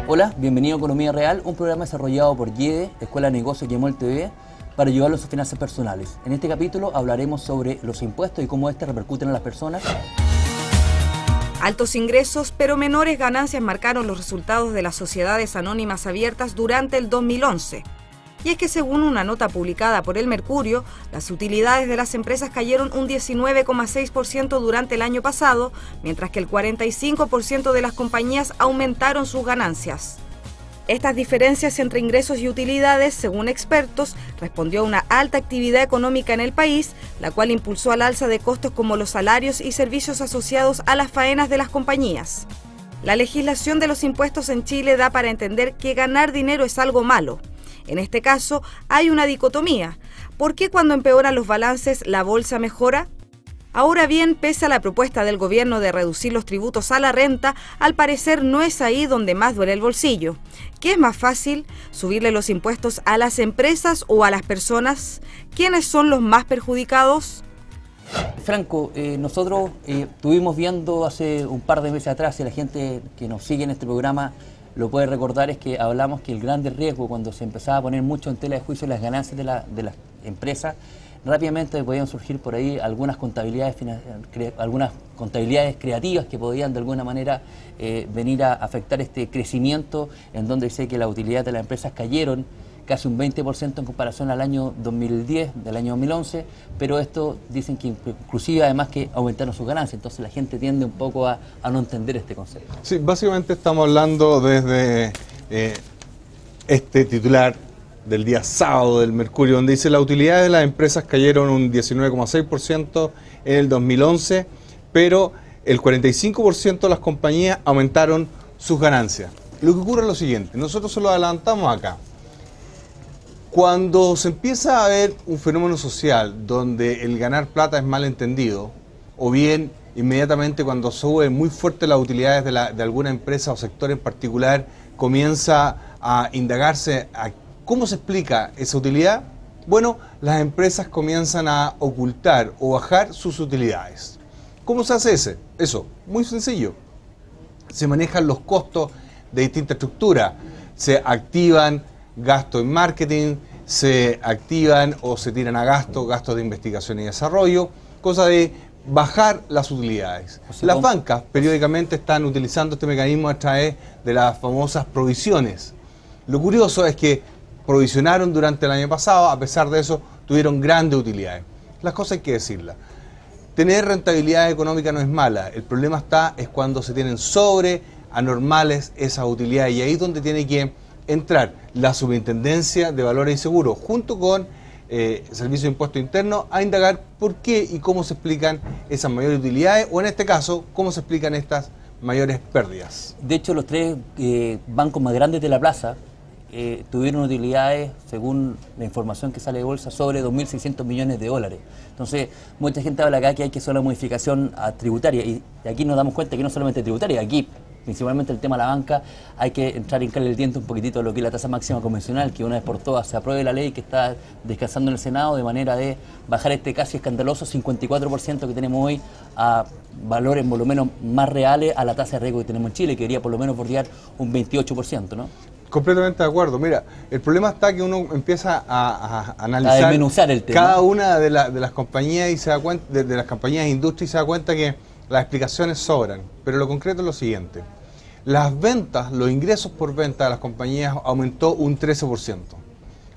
Hola, bienvenido a Economía Real, un programa desarrollado por YEDE, Escuela de Negocios y EMOL TV, para ayudarlos a sus finanzas personales. En este capítulo hablaremos sobre los impuestos y cómo estos repercuten en las personas. Altos ingresos, pero menores ganancias marcaron los resultados de las sociedades anónimas abiertas durante el 2011. Y es que según una nota publicada por El Mercurio, las utilidades de las empresas cayeron un 19,6% durante el año pasado, mientras que el 45% de las compañías aumentaron sus ganancias. Estas diferencias entre ingresos y utilidades, según expertos, respondió a una alta actividad económica en el país, la cual impulsó al alza de costos como los salarios y servicios asociados a las faenas de las compañías. La legislación de los impuestos en Chile da para entender que ganar dinero es algo malo. En este caso, hay una dicotomía. ¿Por qué cuando empeoran los balances la bolsa mejora? Ahora bien, pese a la propuesta del gobierno de reducir los tributos a la renta, al parecer no es ahí donde más duele el bolsillo. ¿Qué es más fácil? ¿Subirle los impuestos a las empresas o a las personas? ¿Quiénes son los más perjudicados? Franco, nosotros estuvimos viendo hace un par de meses atrás, y la gente que nos sigue en este programa lo puede recordar, es que hablamos que el grande riesgo cuando se empezaba a poner mucho en tela de juicio las ganancias de las empresas, rápidamente podían surgir por ahí algunas contabilidades creativas que podían de alguna manera venir a afectar este crecimiento, en donde dice que las utilidades de las empresas cayeron casi un 20% en comparación al año 2010, del año 2011, pero esto dicen que inclusive además que aumentaron sus ganancias, entonces la gente tiende un poco a no entender este concepto. Sí, básicamente estamos hablando desde este titular del día sábado del Mercurio, donde dice: las utilidades de las empresas cayeron un 19,6% en el 2011, pero el 45% de las compañías aumentaron sus ganancias. Lo que ocurre es lo siguiente, nosotros se lo adelantamos acá. Cuando se empieza a ver un fenómeno social donde el ganar plata es mal entendido, o bien inmediatamente cuando sube muy fuerte las utilidades de alguna empresa o sector en particular, comienza a indagarse a cómo se explica esa utilidad, bueno, las empresas comienzan a ocultar o bajar sus utilidades. ¿Cómo se hace eso? Muy sencillo. Se manejan los costos de distinta estructura, se activan gastos en marketing, se activan o se tiran a gastos de investigación y desarrollo, cosa de bajar las utilidades. Las bancas periódicamente están utilizando este mecanismo a través de las famosas provisiones. Lo curioso es que provisionaron durante el año pasado, a pesar de eso tuvieron grandes utilidades. Las cosas hay que decirlas. Tener rentabilidad económica no es mala, el problema es cuando se tienen sobre anormales esas utilidades, y ahí es donde tiene que entrar la Superintendencia de Valores y Seguros junto con el Servicio de Impuestos Internos a indagar por qué y cómo se explican esas mayores utilidades, o en este caso, cómo se explican estas mayores pérdidas. De hecho, los tres bancos más grandes de la plaza tuvieron utilidades, según la información que sale de bolsa, sobre 2.600 millones de dólares. Entonces, mucha gente habla acá que hay que hacer una modificación tributaria, y aquí nos damos cuenta que no solamente tributaria, aquí principalmente el tema de la banca, hay que entrar y hincarle el diente un poquitito a lo que es la tasa máxima convencional, que una vez por todas se apruebe la ley que está descansando en el Senado, de manera de bajar este casi escandaloso 54% que tenemos hoy a valores por lo menos más reales a la tasa de riesgo que tenemos en Chile, que debería por lo menos bordear un 28%, ¿no? Completamente de acuerdo. Mira, el problema está que uno empieza a analizar a desmenuzar el tema. Cada una de las compañías y se da cuenta, de las compañías de industria, y se da cuenta que las explicaciones sobran. Pero lo concreto es lo siguiente: las ventas, los ingresos por venta de las compañías aumentó un 13%.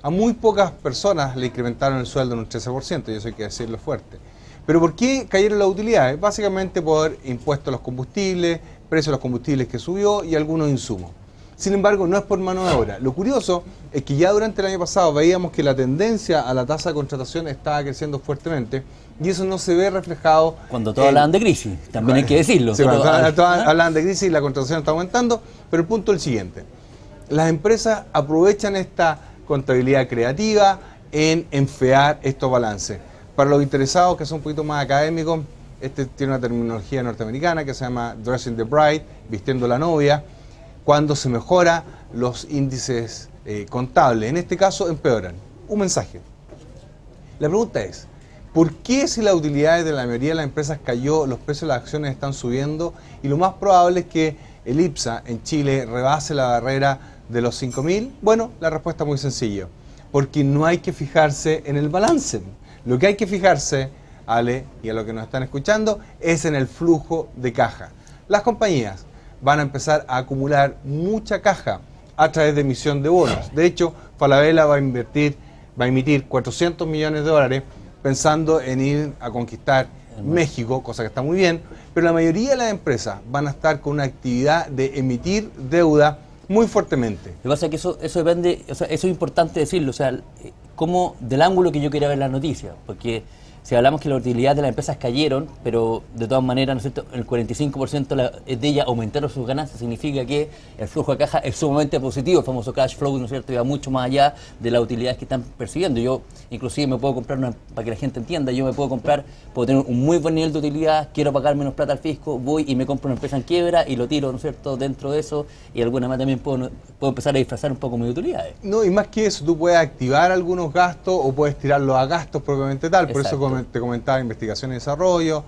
A muy pocas personas le incrementaron el sueldo en un 13%, y eso hay que decirlo fuerte. Pero ¿por qué cayeron las utilidades? Básicamente por impuestos a los combustibles, precio de los combustibles que subió y algunos insumos. Sin embargo, no es por mano de obra. Lo curioso es que ya durante el año pasado veíamos que la tendencia a la tasa de contratación estaba creciendo fuertemente, y eso no se ve reflejado. Cuando todos hablaban de crisis, también hay que decirlo. Sí, cuando todos hablaban de crisis y la contratación está aumentando, pero el punto es el siguiente: las empresas aprovechan esta contabilidad creativa en enfear estos balances. Para los interesados que son un poquito más académicos, este tiene una terminología norteamericana que se llama dressing the bride, vistiendo a la novia, cuando se mejora los índices contables. En este caso empeoran. Un mensaje. La pregunta es: ¿por qué, si las utilidades de la mayoría de las empresas cayó, los precios de las acciones están subiendo? Y lo más probable es que el IPSA en Chile rebase la barrera de los 5.000? Bueno, la respuesta es muy sencilla, porque no hay que fijarse en el balance. Lo que hay que fijarse, Ale, y a los que nos están escuchando, es en el flujo de caja. Las compañías van a empezar a acumular mucha caja a través de emisión de bonos. De hecho, Falabella va a emitir 400 millones de dólares pensando en ir a conquistar México, cosa que está muy bien, pero la mayoría de las empresas van a estar con una actividad de emitir deuda muy fuertemente. Lo que pasa es que eso depende, o sea, eso es importante decirlo, o sea, como del ángulo que yo quería ver la noticia, porque si hablamos que las utilidades de las empresas cayeron, pero de todas maneras, ¿no es cierto?, el 45% de ellas aumentaron sus ganancias, significa que el flujo de caja es sumamente positivo, el famoso cash flow, ¿no es cierto?, va mucho más allá de las utilidades que están percibiendo. Yo inclusive me puedo comprar, para que la gente entienda, puedo tener un muy buen nivel de utilidad, quiero pagar menos plata al fisco, voy y me compro una empresa en quiebra y lo tiro, ¿no es cierto?, dentro de eso, y de alguna manera también puedo empezar a disfrazar un poco mis utilidades. No, y más que eso, tú puedes activar algunos gastos o puedes tirarlos a gastos propiamente tal. Por Exacto. eso te comentaba investigación y desarrollo,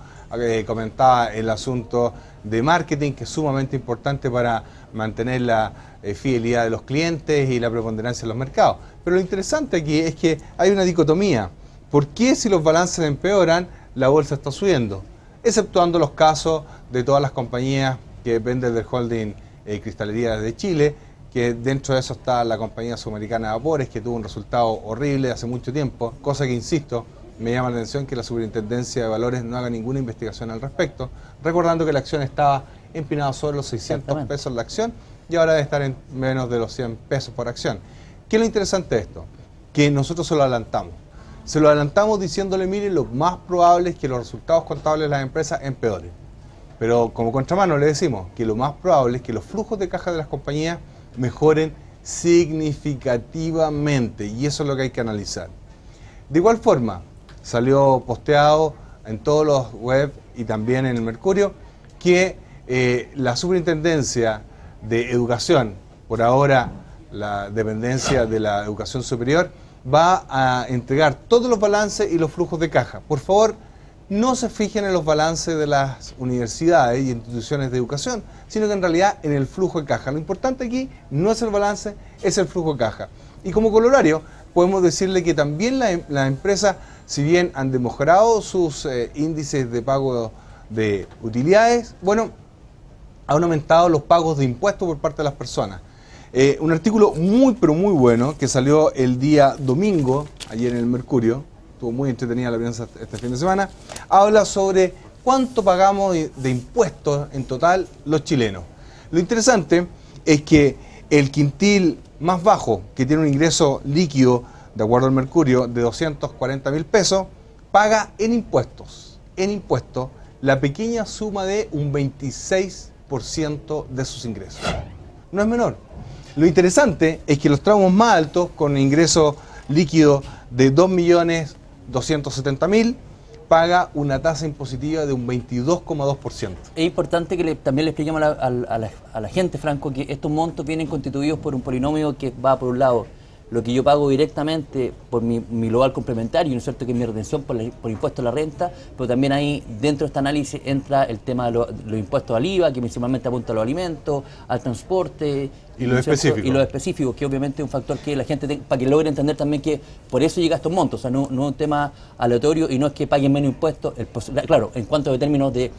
comentaba el asunto de marketing, que es sumamente importante para mantener la fidelidad de los clientes y la preponderancia en los mercados. Pero lo interesante aquí es que hay una dicotomía. ¿Por qué si los balances empeoran, la bolsa está subiendo? Exceptuando los casos de todas las compañías que dependen del holding Cristalería de Chile, que dentro de eso está la compañía sudamericana de vapores, que tuvo un resultado horrible hace mucho tiempo, cosa que, insisto, me llama la atención que la Superintendencia de Valores no haga ninguna investigación al respecto, recordando que la acción estaba empinada sobre los 600 pesos la acción y ahora debe estar en menos de los 100 pesos por acción. ¿Qué es lo interesante de esto? Que nosotros se lo adelantamos. Se lo adelantamos diciéndole, miren, lo más probable es que los resultados contables de las empresas empeoren. Pero como contramano le decimos que lo más probable es que los flujos de caja de las compañías mejoren significativamente, y eso es lo que hay que analizar. De igual forma, salió posteado en todos los web y también en el Mercurio que la Superintendencia de Educación, por ahora la dependencia de la educación superior, va a entregar todos los balances y los flujos de caja. Por favor, no se fijen en los balances de las universidades y instituciones de educación, sino que en realidad en el flujo de caja. Lo importante aquí no es el balance, es el flujo de caja. Y como corolario, podemos decirle que también las empresas, si bien han mejorado sus índices de pago de utilidades, bueno, han aumentado los pagos de impuestos por parte de las personas. Un artículo muy, pero muy bueno que salió el día domingo, ayer en el Mercurio, estuvo muy entretenida la prensa este fin de semana, habla sobre cuánto pagamos de impuestos en total los chilenos. Lo interesante es que el quintil más bajo, que tiene un ingreso líquido, de acuerdo al Mercurio, de 240.000 pesos, paga en impuestos, la pequeña suma de un 26% de sus ingresos. No es menor. Lo interesante es que los tramos más altos, con ingreso líquido de 2.270.000, paga una tasa impositiva de un 22,2%. Es importante que también le expliquemos a la gente, Franco, que estos montos vienen constituidos por un polinomio que va por un lado lo que yo pago directamente por mi global complementario, ¿no es cierto?, que es mi retención por impuesto a la renta, pero también ahí dentro de este análisis entra el tema de los impuestos al IVA, que principalmente apunta a los alimentos, al transporte. Y los específicos. Y los específicos, que obviamente es un factor que la gente, para que logre entender también que por eso llega a estos montos, o sea, no es un tema aleatorio y no es que paguen menos impuestos. Claro, en cuanto a términos de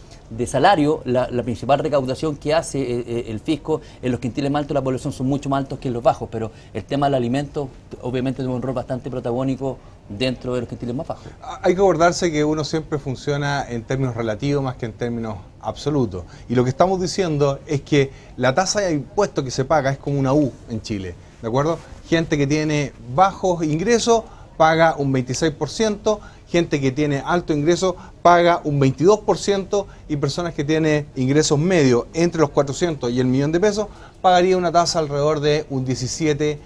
salario, la principal recaudación que hace el fisco en los quintiles más altos de la población son mucho más altos que en los bajos, pero el tema del alimento obviamente tiene un rol bastante protagónico dentro de los quintiles más bajos. Hay que acordarse que uno siempre funciona en términos relativos más que en términos absolutos. Y lo que estamos diciendo es que la tasa de impuesto que se paga es como una U en Chile, ¿de acuerdo? Gente que tiene bajos ingresos paga un 26%, gente que tiene alto ingreso paga un 22% y personas que tienen ingresos medios entre los 400 y el millón de pesos pagaría una tasa alrededor de un 17%.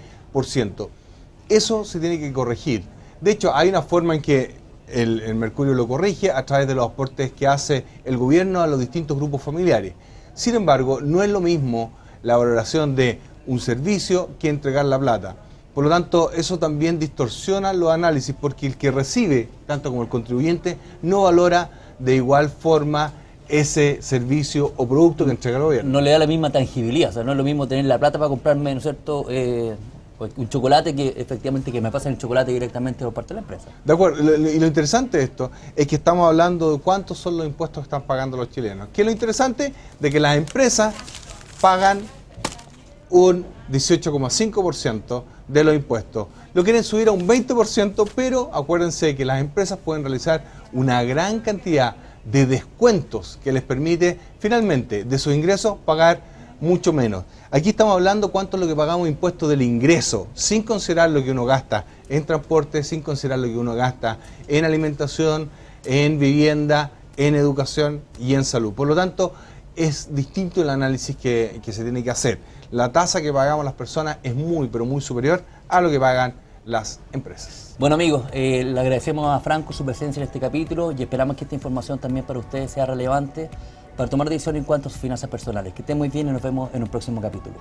Eso se tiene que corregir. De hecho, hay una forma en que el Mercurio lo corrige a través de los aportes que hace el gobierno a los distintos grupos familiares. Sin embargo, no es lo mismo la valoración de un servicio que entregar la plata. Por lo tanto, eso también distorsiona los análisis, porque el que recibe, tanto como el contribuyente, no valora de igual forma ese servicio o producto que entrega el gobierno. No le da la misma tangibilidad, o sea, no es lo mismo tener la plata para comprarme, ¿no es cierto?, un chocolate que efectivamente que me pasen el chocolate directamente por parte de la empresa. De acuerdo, y lo interesante de esto es que estamos hablando de cuántos son los impuestos que están pagando los chilenos. ¿Qué es lo interesante? De que las empresas pagan un 18,5% de los impuestos. Lo quieren subir a un 20%, pero acuérdense que las empresas pueden realizar una gran cantidad de descuentos que les permite finalmente de sus ingresos pagar mucho menos. Aquí estamos hablando cuánto es lo que pagamos impuestos del ingreso, sin considerar lo que uno gasta en transporte, sin considerar lo que uno gasta en alimentación, en vivienda, en educación y en salud. Por lo tanto, es distinto el análisis que se tiene que hacer. La tasa que pagamos las personas es muy, pero muy superior a lo que pagan las empresas. Bueno, amigos, le agradecemos a Franco su presencia en este capítulo y esperamos que esta información también para ustedes sea relevante para tomar decisiones en cuanto a sus finanzas personales. Que estén muy bien y nos vemos en un próximo capítulo.